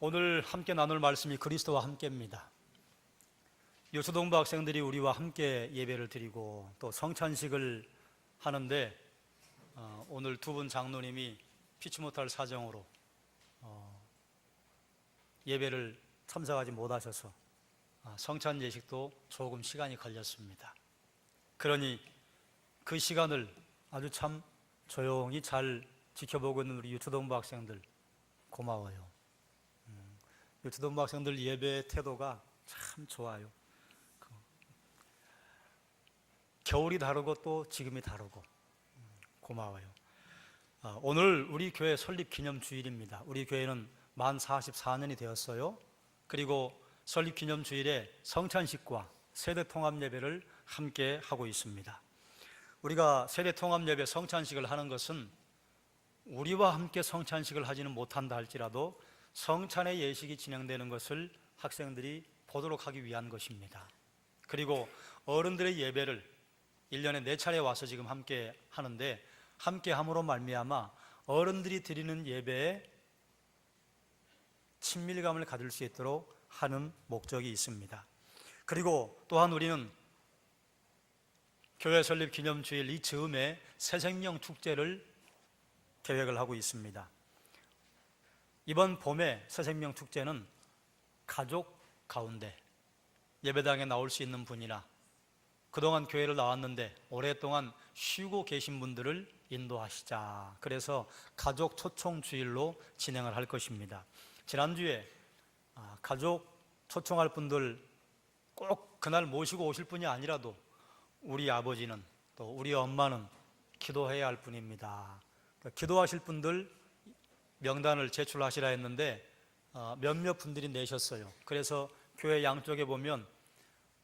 오늘 함께 나눌 말씀이 그리스도와 함께입니다. 요초동부 학생들이 우리와 함께 예배를 드리고 또 성찬식을 하는데 오늘 두 분 장로님이 피치 못할 사정으로 예배를 참석하지 못하셔서 성찬 예식도 조금 시간이 걸렸습니다. 그러니 그 시간을 아주 참 조용히 잘 지켜보고 있는 우리 유초동부 학생들 고마워요. 유초동부 학생들 예배 태도가 참 좋아요. 겨울이 다르고 또 지금이 다르고 고마워요. 오늘 우리 교회 설립 기념 주일입니다. 우리 교회는 만 44년이 되었어요. 그리고 설립 기념 주일에 성찬식과 세대 통합 예배를 함께 하고 있습니다. 우리가 세대 통합 예배 성찬식을 하는 것은 우리와 함께 성찬식을 하지는 못한다 할지라도 성찬의 예식이 진행되는 것을 학생들이 보도록 하기 위한 것입니다. 그리고 어른들의 예배를 1년에 4차례 와서 지금 함께 하는데 함께 함으로 말미암아 어른들이 드리는 예배에 친밀감을 가질 수 있도록 하는 목적이 있습니다. 그리고 또한 우리는 교회 설립 기념 주일 이 즈음에 새생명 축제를 계획을 하고 있습니다. 이번 봄에 새생명 축제는 가족 가운데 예배당에 나올 수 있는 분이나 그동안 교회를 나왔는데 오랫동안 쉬고 계신 분들을 인도하시자. 그래서 가족 초청 주일로 진행을 할 것입니다. 지난주에 가족 초청할 분들 꼭 그날 모시고 오실 분이 아니라도 우리 아버지는 또 우리 엄마는 기도해야 할 분입니다. 기도하실 분들 명단을 제출하시라 했는데 몇몇 분들이 내셨어요. 그래서 교회 양쪽에 보면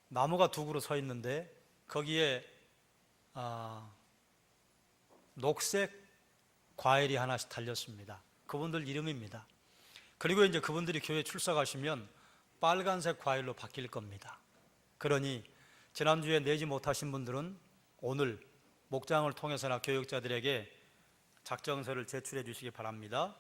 나무가 두 그루 서 있는데 거기에 녹색 과일이 하나씩 달렸습니다. 그분들 이름입니다. 그리고 이제 그분들이 교회에 출석하시면 빨간색 과일로 바뀔 겁니다. 그러니 지난주에 내지 못하신 분들은 오늘 목장을 통해서나 교육자들에게 작정서를 제출해 주시기 바랍니다.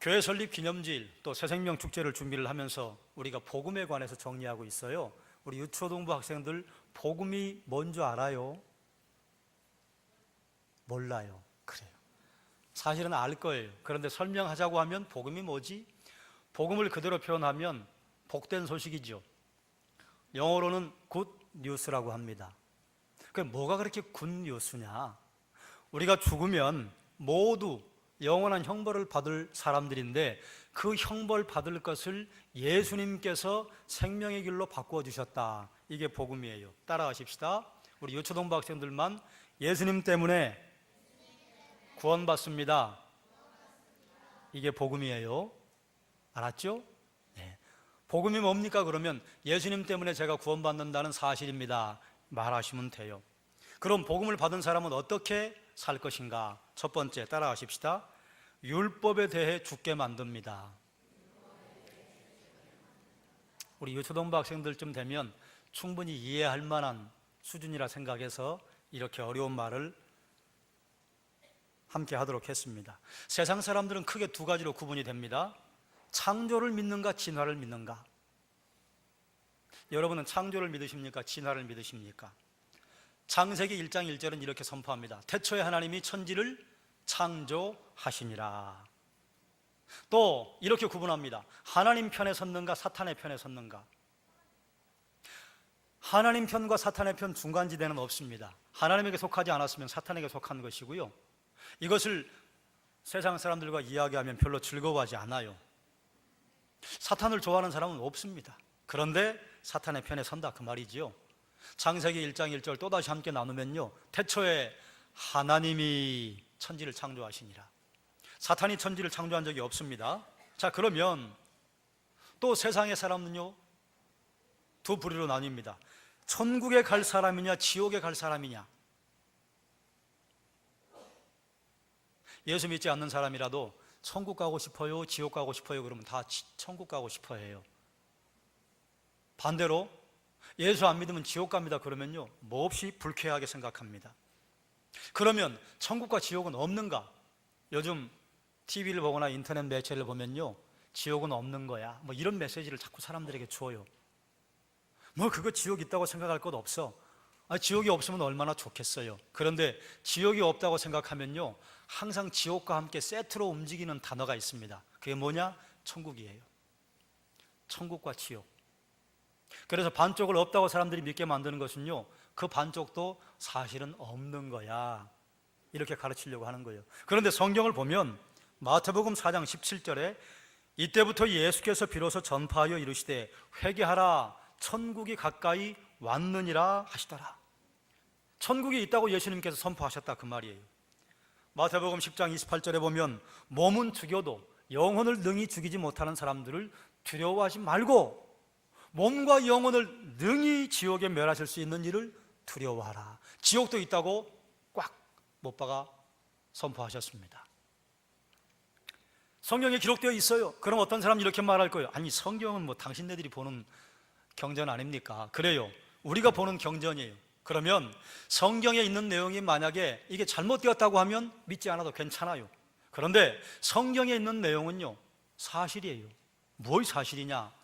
교회 설립 기념주일 또 새생명 축제를 준비를 하면서 우리가 복음에 관해서 정리하고 있어요. 우리 유초동부 학생들 복음이 뭔지 알아요? 몰라요. 그래요. 사실은 알 거예요. 그런데 설명하자고 하면 복음이 뭐지? 복음을 그대로 표현하면 복된 소식이죠. 영어로는 굿 뉴스라고 합니다. 그럼 뭐가 그렇게 굿 뉴스냐? 우리가 죽으면 모두 영원한 형벌을 받을 사람들인데 그 형벌 받을 것을 예수님께서 생명의 길로 바꾸어 주셨다. 이게 복음이에요. 따라하십시다. 우리 유초동부 학생들만 예수님 때문에 구원받습니다. 이게 복음이에요. 알았죠? 네. 복음이 뭡니까? 그러면 예수님 때문에 제가 구원받는다는 사실입니다. 말하시면 돼요. 그럼 복음을 받은 사람은 어떻게 살 것인가? 첫 번째 따라하십시다. 율법에 대해 죽게 만듭니다. 우리 유초동부 학생들쯤 되면 충분히 이해할 만한 수준이라 생각해서 이렇게 어려운 말을 함께 하도록 했습니다. 세상 사람들은 크게 두 가지로 구분이 됩니다. 창조를 믿는가 진화를 믿는가? 여러분은 창조를 믿으십니까? 진화를 믿으십니까? 창세기 1장 1절은 이렇게 선포합니다. 태초에 하나님이 천지를 창조하시니라. 또 이렇게 구분합니다. 하나님 편에 섰는가 사탄의 편에 섰는가? 하나님 편과 사탄의 편 중간지대는 없습니다. 하나님에게 속하지 않았으면 사탄에게 속한 것이고요. 이것을 세상 사람들과 이야기하면 별로 즐거워하지 않아요. 사탄을 좋아하는 사람은 없습니다. 그런데 사탄의 편에 선다 그 말이지요. 창세기 1장 1절 또다시 함께 나누면요, 태초에 하나님이 천지를 창조하시니라. 사탄이 천지를 창조한 적이 없습니다. 자, 그러면 또 세상의 사람은요 두 부류로 나뉩니다. 천국에 갈 사람이냐 지옥에 갈 사람이냐. 예수 믿지 않는 사람이라도 천국 가고 싶어요 지옥 가고 싶어요 그러면 다 천국 가고 싶어 해요. 반대로 예수 안 믿으면 지옥 갑니다 그러면요 몹시 불쾌하게 생각합니다. 그러면 천국과 지옥은 없는가? 요즘 TV를 보거나 인터넷 매체를 보면요 지옥은 없는 거야. 뭐 이런 메시지를 자꾸 사람들에게 줘요. 뭐 그거 지옥 있다고 생각할 것 없어. 지옥이 없으면 얼마나 좋겠어요. 그런데 지옥이 없다고 생각하면요, 항상 지옥과 함께 세트로 움직이는 단어가 있습니다. 그게 뭐냐? 천국이에요. 천국과 지옥. 그래서 반쪽을 없다고 사람들이 믿게 만드는 것은요, 그 반쪽도 사실은 없는 거야, 이렇게 가르치려고 하는 거예요. 그런데 성경을 보면 마태복음 4장 17절에 이때부터 예수께서 비로소 전파하여 이르시되 회개하라 천국이 가까이 왔느니라 하시더라. 천국이 있다고 예수님께서 선포하셨다, 그 말이에요. 마태복음 10장 28절에 보면 몸은 죽여도 영혼을 능히 죽이지 못하는 사람들을 두려워하지 말고 몸과 영혼을 능히 지옥에 멸하실 수 있는 일을 두려워하라. 지옥도 있다고 꽉 못 박아 선포하셨습니다. 성경에 기록되어 있어요. 그럼 어떤 사람이 이렇게 말할 거예요. 아니, 성경은 뭐 당신네들이 보는 경전 아닙니까? 그래요, 우리가 보는 경전이에요. 그러면 성경에 있는 내용이 만약에 이게 잘못되었다고 하면 믿지 않아도 괜찮아요. 그런데 성경에 있는 내용은요, 사실이에요. 뭘 사실이냐?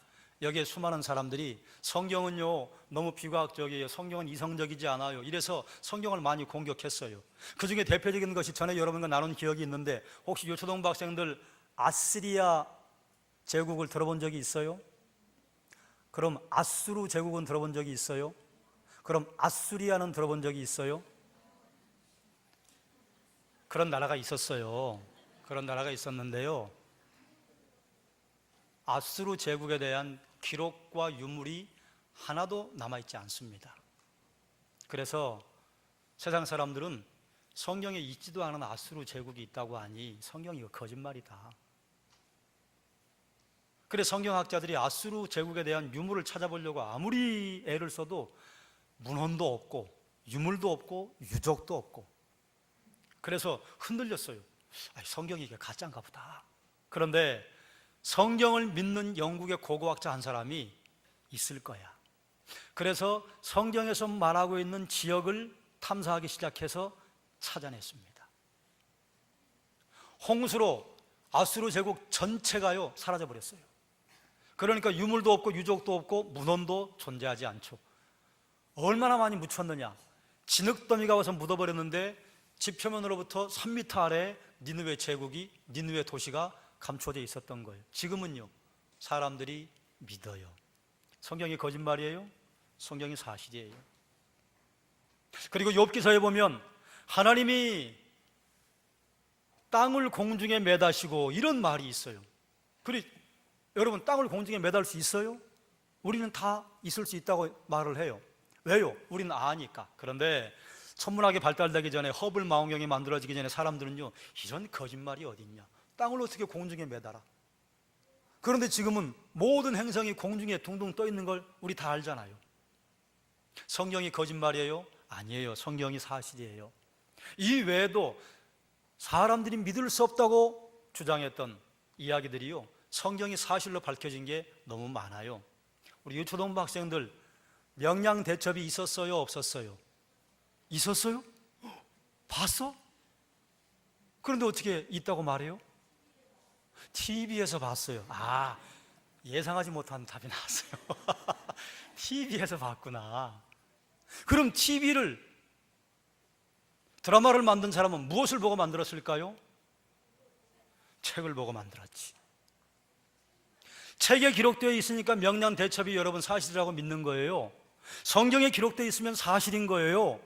여기에 수많은 사람들이 성경은요 너무 비과학적이에요, 성경은 이성적이지 않아요, 이래서 성경을 많이 공격했어요. 그 중에 대표적인 것이 전에 여러분과 나눈 기억이 있는데, 혹시 유초등부 학생들 아시리아 제국을 들어본 적이 있어요? 그럼 아수르 제국은 들어본 적이 있어요? 그럼 아수리아는 들어본 적이 있어요? 그런 나라가 있었어요. 그런 나라가 있었는데요, 아수르 제국에 대한 기록과 유물이 하나도 남아있지 않습니다. 그래서 세상 사람들은 성경에 있지도 않은 아수르 제국이 있다고 하니 성경이 이거 거짓말이다. 그래서 성경학자들이 아수르 제국에 대한 유물을 찾아보려고 아무리 애를 써도 문헌도 없고 유물도 없고 유적도 없고, 그래서 흔들렸어요. 성경이 이게 가짜인가 보다. 그런데 성경을 믿는 영국의 고고학자 한 사람이 있을 거야. 그래서 성경에서 말하고 있는 지역을 탐사하기 시작해서 찾아냈습니다. 홍수로 아수르 제국 전체가요 사라져 버렸어요. 그러니까 유물도 없고 유적도 없고 문헌도 존재하지 않죠. 얼마나 많이 묻혔느냐? 진흙더미가 와서 묻어버렸는데 지표면으로부터 3m 아래에 니느웨 제국이, 니느웨 도시가 감춰져 있었던 거예요. 지금은요 사람들이 믿어요. 성경이 거짓말이에요? 성경이 사실이에요. 그리고 욥기서에 보면 하나님이 땅을 공중에 매다시고 이런 말이 있어요. 그리 여러분, 땅을 공중에 매달 수 있어요? 우리는 다 있을 수 있다고 말을 해요. 왜요? 우리는 아니까. 그런데 천문학이 발달되기 전에, 허블 망원경이 만들어지기 전에 사람들은요 이런 거짓말이 어딨냐, 땅을 어떻게 공중에 매달아? 그런데 지금은 모든 행성이 공중에 둥둥 떠 있는 걸 우리 다 알잖아요. 성경이 거짓말이에요? 아니에요. 성경이 사실이에요. 이 외에도 사람들이 믿을 수 없다고 주장했던 이야기들이요 성경이 사실로 밝혀진 게 너무 많아요. 우리 유초등부 학생들 명량 대첩이 있었어요, 없었어요? 있었어요? 봤어? 그런데 어떻게 있다고 말해요? TV에서 봤어요. 예상하지 못한 답이 나왔어요. TV에서 봤구나. 그럼 TV를, 드라마를 만든 사람은 무엇을 보고 만들었을까요? 책을 보고 만들었지. 책에 기록되어 있으니까 명량대첩이 여러분 사실이라고 믿는 거예요. 성경에 기록되어 있으면 사실인 거예요.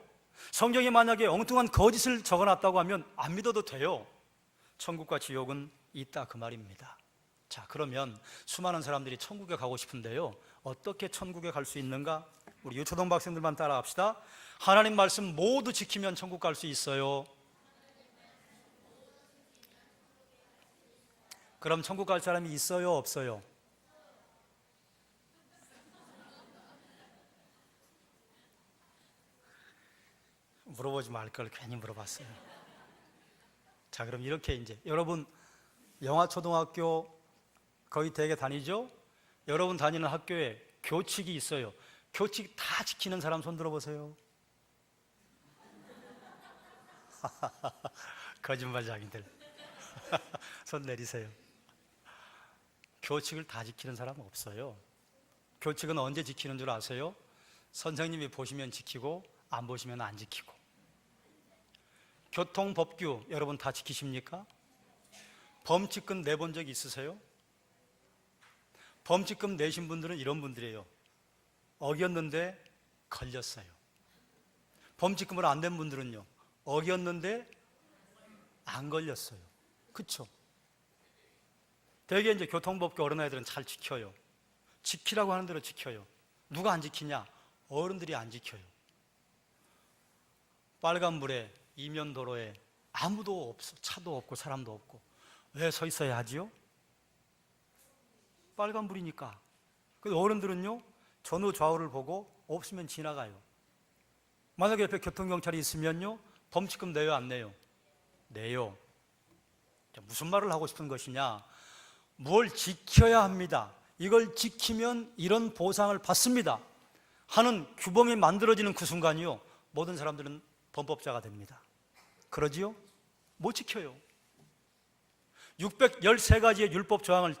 성경에 만약에 엉뚱한 거짓을 적어놨다고 하면 안 믿어도 돼요. 천국과 지옥은 있다, 그 말입니다. 자, 그러면 수많은 사람들이 천국에 가고 싶은데요 어떻게 천국에 갈 수 있는가? 우리 유초등부 학생들만 따라합시다. 하나님 말씀 모두 지키면 천국 갈 수 있어요. 그럼 천국 갈 사람이 있어요, 없어요? 물어보지 말 걸 괜히 물어봤어요. 자, 그럼 이렇게 이제 여러분 영화초등학교 거의 대개 다니죠? 여러분 다니는 학교에 교칙이 있어요. 교칙 다 지키는 사람 손 들어보세요. 거짓말쟁이들 손 내리세요. 교칙을 다 지키는 사람은 없어요. 교칙은 언제 지키는 줄 아세요? 선생님이 보시면 지키고 안 보시면 안 지키고. 교통법규 여러분 다 지키십니까? 범칙금 내본 적 있으세요? 범칙금 내신 분들은 이런 분들이에요. 어겼는데 걸렸어요. 범칙금을 안 낸 분들은요, 어겼는데 안 걸렸어요. 그쵸? 대개 이제 교통법규 어린아이들은 잘 지켜요. 지키라고 하는 대로 지켜요. 누가 안 지키냐? 어른들이 안 지켜요. 빨간불에 이면 도로에 아무도 없어. 차도 없고 사람도 없고. 왜 서 있어야 하지요? 빨간불이니까. 그 어른들은요, 전후 좌우를 보고 없으면 지나가요. 만약에 옆에 교통경찰이 있으면요, 범칙금 내요, 안 내요? 내요. 무슨 말을 하고 싶은 것이냐? 뭘 지켜야 합니다. 이걸 지키면 이런 보상을 받습니다 하는 규범이 만들어지는 그 순간이요, 모든 사람들은 범법자가 됩니다. 그러지요? 못 지켜요. 613가지의 율법 조항을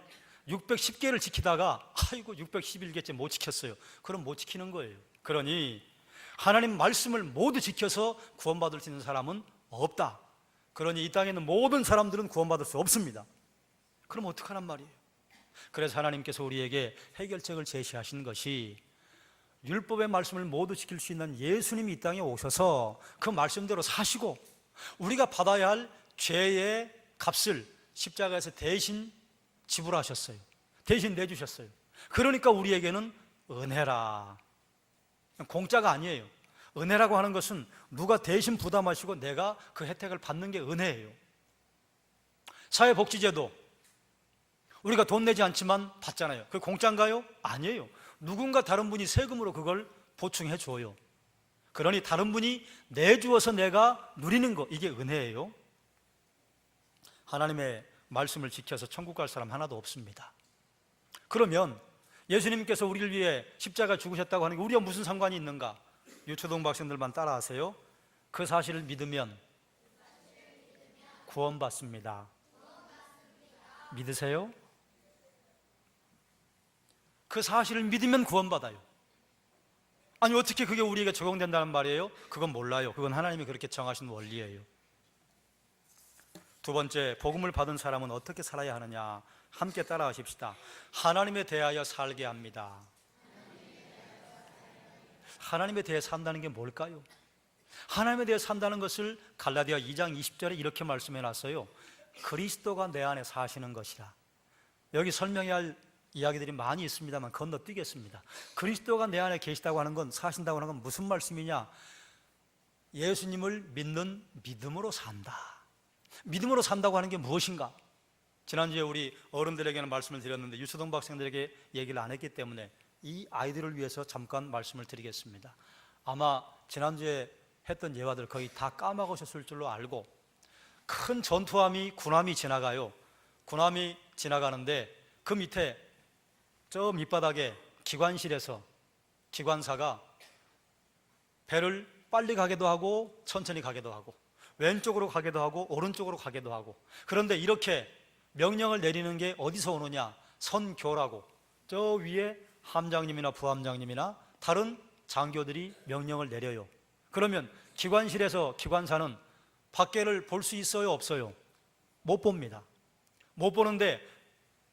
610개를 지키다가 아이고 611개째 못 지켰어요. 그럼 못 지키는 거예요. 그러니 하나님 말씀을 모두 지켜서 구원받을 수 있는 사람은 없다. 그러니 이 땅에 있는 모든 사람들은 구원받을 수 없습니다. 그럼 어떡하란 말이에요? 그래서 하나님께서 우리에게 해결책을 제시하신 것이 율법의 말씀을 모두 지킬 수 있는 예수님이 이 땅에 오셔서 그 말씀대로 사시고 우리가 받아야 할 죄의 값을 십자가에서 대신 지불하셨어요. 대신 내주셨어요. 그러니까 우리에게는 은혜라. 공짜가 아니에요. 은혜라고 하는 것은 누가 대신 부담하시고 내가 그 혜택을 받는 게 은혜예요. 사회복지제도 우리가 돈 내지 않지만 받잖아요. 그게 공짜인가요? 아니에요. 누군가 다른 분이 세금으로 그걸 보충해 줘요. 그러니 다른 분이 내주어서 내가 누리는 거, 이게 은혜예요. 하나님의 말씀을 지켜서 천국 갈 사람 하나도 없습니다. 그러면 예수님께서 우리를 위해 십자가 죽으셨다고 하는 게 우리와 무슨 상관이 있는가? 유초등 학생들만 따라하세요. 그 사실을 믿으면 구원받습니다. 믿으세요? 그 사실을 믿으면 구원받아요. 아니 어떻게 그게 우리에게 적용된다는 말이에요? 그건 몰라요. 그건 하나님이 그렇게 정하신 원리예요. 두 번째, 복음을 받은 사람은 어떻게 살아야 하느냐? 함께 따라하십시다. 하나님에 대하여 살게 합니다. 하나님에 대해 산다는 게 뭘까요? 하나님에 대해 산다는 것을 갈라디아 2장 20절에 이렇게 말씀해 놨어요. 그리스도가 내 안에 사시는 것이라. 여기 설명해야 할 이야기들이 많이 있습니다만 건너뛰겠습니다. 그리스도가 내 안에 계시다고 하는 건, 사신다고 하는 건 무슨 말씀이냐? 예수님을 믿는 믿음으로 산다. 믿음으로 산다고 하는 게 무엇인가? 지난주에 우리 어른들에게는 말씀을 드렸는데 유초등 학생들에게 얘기를 안 했기 때문에 이 아이들을 위해서 잠깐 말씀을 드리겠습니다. 아마 지난주에 했던 예화들 거의 다 까먹으셨을 줄로 알고, 큰 전투함이 군함이 지나가요. 군함이 지나가는데 그 밑에 저 밑바닥에 기관실에서 기관사가 배를 빨리 가게도 하고 천천히 가게도 하고 왼쪽으로 가게도 하고 오른쪽으로 가게도 하고, 그런데 이렇게 명령을 내리는 게 어디서 오느냐? 선교라고 저 위에 함장님이나 부함장님이나 다른 장교들이 명령을 내려요. 그러면 기관실에서 기관사는 밖에를 볼 수 있어요? 없어요? 못 봅니다. 못 보는데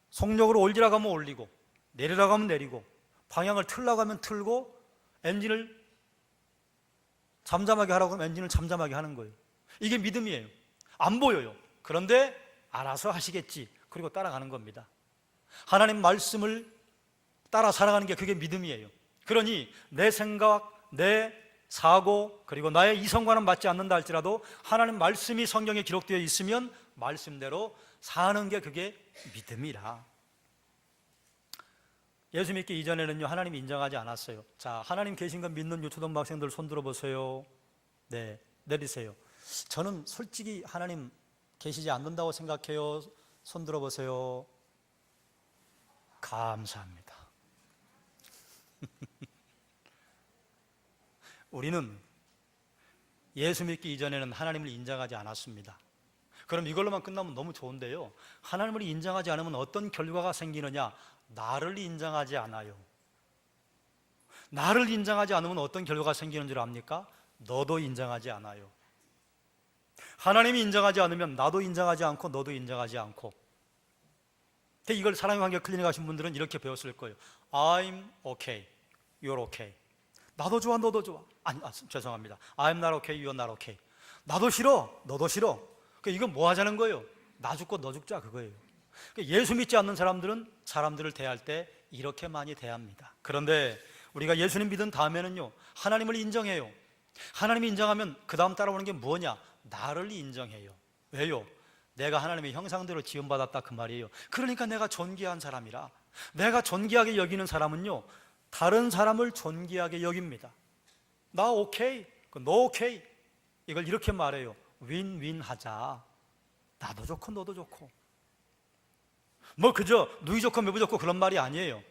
속력으로 올리라고 하면 올리고 내리라고 하면 내리고 방향을 틀라고 하면 틀고 엔진을 잠잠하게 하라고 하면 엔진을 잠잠하게 하는 거예요. 이게 믿음이에요. 안 보여요. 그런데 알아서 하시겠지. 그리고 따라가는 겁니다. 하나님 말씀을 따라 살아가는 게 그게 믿음이에요. 그러니 내 생각, 내 사고, 그리고 나의 이성과는 맞지 않는다 할지라도 하나님 말씀이 성경에 기록되어 있으면 말씀대로 사는 게 그게 믿음이라. 예수 믿기 이전에는요, 하나님 인정하지 않았어요. 자, 하나님 계신 거 믿는 유초등 학생들 손 들어보세요. 네, 내리세요. 저는 솔직히 하나님 계시지 않는다고 생각해요. 손 들어보세요. 감사합니다. 우리는 예수 믿기 이전에는 하나님을 인정하지 않았습니다. 그럼 이걸로만 끝나면 너무 좋은데요, 하나님을 인정하지 않으면 어떤 결과가 생기느냐? 나를 인정하지 않아요. 나를 인정하지 않으면 어떤 결과가 생기는 줄 압니까? 너도 인정하지 않아요. 하나님이 인정하지 않으면 나도 인정하지 않고 너도 인정하지 않고. 이걸 사랑의 관계 클리닉 하신 분들은 이렇게 배웠을 거예요. I'm okay, you're okay. 나도 좋아, 너도 좋아. 죄송합니다. I'm not okay, you're not okay. 나도 싫어, 너도 싫어. 이건 뭐 하자는 거예요? 나 죽고 너 죽자, 그거예요. 예수 믿지 않는 사람들은 사람들을 대할 때 이렇게 많이 대합니다. 그런데 우리가 예수님 믿은 다음에는요, 하나님을 인정해요. 하나님이 인정하면 그 다음 따라오는 게 뭐냐? 나를 인정해요. 왜요? 내가 하나님의 형상대로 지음받았다, 그 말이에요. 그러니까 내가 존귀한 사람이라. 내가 존귀하게 여기는 사람은요, 다른 사람을 존귀하게 여깁니다. 나 오케이, 너 오케이. 이걸 이렇게 말해요. 윈윈 하자. 나도 좋고 너도 좋고. 뭐 그저 누이 좋고 매부 좋고 그런 말이 아니에요.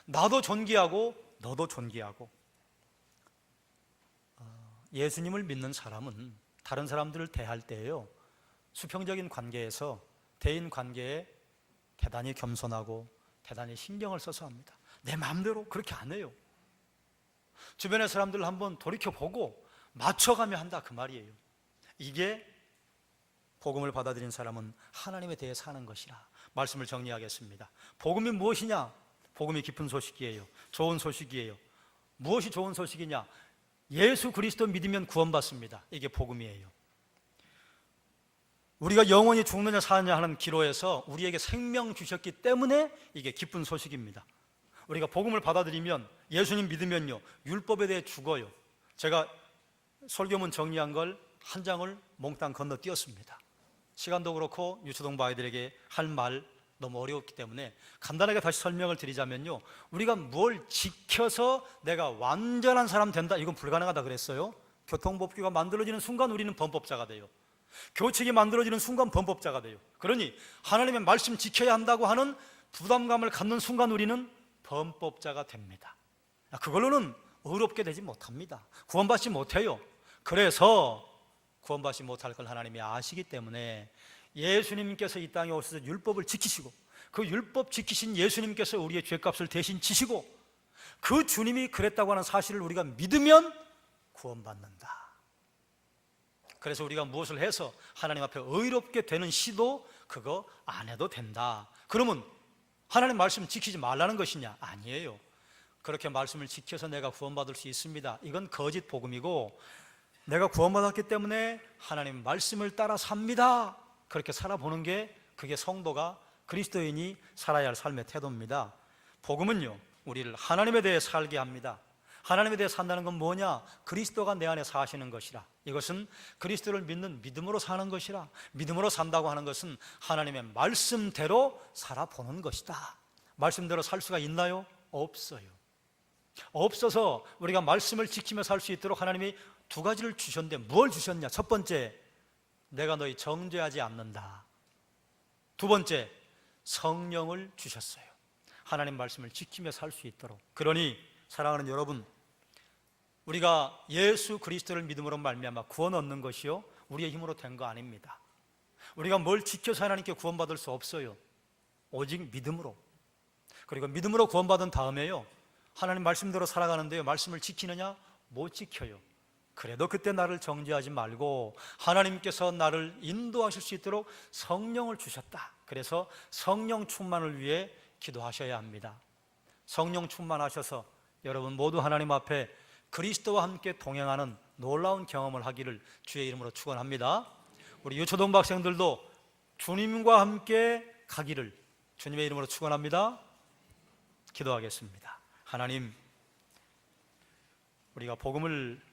나도 존귀하고 너도 존귀하고. 예수님을 믿는 사람은 다른 사람들을 대할 때에요, 수평적인 관계에서 대인 관계에 대단히 겸손하고 대단히 신경을 써서 합니다. 내 마음대로 그렇게 안 해요. 주변의 사람들을 한번 돌이켜보고 맞춰가며 한다, 그 말이에요. 이게 복음을 받아들인 사람은 하나님에 대해 사는 것이라. 말씀을 정리하겠습니다. 복음이 무엇이냐? 복음이 기쁜 소식이에요. 좋은 소식이에요. 무엇이 좋은 소식이냐? 예수 그리스도 믿으면 구원받습니다. 이게 복음이에요. 우리가 영원히 죽느냐 사느냐 하는 기로에서 우리에게 생명 주셨기 때문에 이게 기쁜 소식입니다. 우리가 복음을 받아들이면, 예수님 믿으면요, 율법에 대해 죽어요. 제가 설교문 정리한 걸 한 장을 몽땅 건너뛰었습니다. 시간도 그렇고 유초동부 아이들에게 할 말 너무 어려웠기 때문에 간단하게 다시 설명을 드리자면요, 우리가 뭘 지켜서 내가 완전한 사람 된다, 이건 불가능하다 그랬어요. 교통법규가 만들어지는 순간 우리는 범법자가 돼요. 교칙이 만들어지는 순간 범법자가 돼요. 그러니 하나님의 말씀 지켜야 한다고 하는 부담감을 갖는 순간 우리는 범법자가 됩니다. 그걸로는 의롭게 되지 못합니다. 구원받지 못해요. 그래서 구원받지 못할 걸 하나님이 아시기 때문에 예수님께서 이 땅에 오셔서 율법을 지키시고, 그 율법 지키신 예수님께서 우리의 죄값을 대신 지시고, 그 주님이 그랬다고 하는 사실을 우리가 믿으면 구원받는다. 그래서 우리가 무엇을 해서 하나님 앞에 의롭게 되는 시도 그거 안 해도 된다. 그러면 하나님 말씀 지키지 말라는 것이냐? 아니에요. 그렇게 말씀을 지켜서 내가 구원받을 수 있습니다. 이건 거짓 복음이고, 내가 구원받았기 때문에 하나님 말씀을 따라 삽니다, 그렇게 살아보는 게, 그게 성도가, 그리스도인이 살아야 할 삶의 태도입니다. 복음은요, 우리를 하나님에 대해 살게 합니다. 하나님에 대해 산다는 건 뭐냐? 그리스도가 내 안에 사시는 것이라. 이것은 그리스도를 믿는 믿음으로 사는 것이라. 믿음으로 산다고 하는 것은 하나님의 말씀대로 살아보는 것이다. 말씀대로 살 수가 있나요? 없어요. 없어서 우리가 말씀을 지키며 살 수 있도록 하나님이 두 가지를 주셨는데 뭘 주셨냐? 첫 번째, 내가 너희 정죄하지 않는다. 두 번째, 성령을 주셨어요. 하나님 말씀을 지키며 살 수 있도록. 그러니 사랑하는 여러분, 우리가 예수 그리스도를 믿음으로 말미암아 구원 얻는 것이요, 우리의 힘으로 된 거 아닙니다. 우리가 뭘 지켜서 하나님께 구원받을 수 없어요. 오직 믿음으로. 그리고 믿음으로 구원받은 다음에요, 하나님 말씀대로 살아가는데요, 말씀을 지키느냐? 못 지켜요. 그래도 그때 나를 정죄하지 말고 하나님께서 나를 인도하실 수 있도록 성령을 주셨다. 그래서 성령 충만을 위해 기도하셔야 합니다. 성령 충만하셔서 여러분 모두 하나님 앞에 그리스도와 함께 동행하는 놀라운 경험을 하기를 주의 이름으로 축원합니다. 우리 유초동부 학생들도 주님과 함께 가기를 주님의 이름으로 축원합니다. 기도하겠습니다. 하나님, 우리가 복음을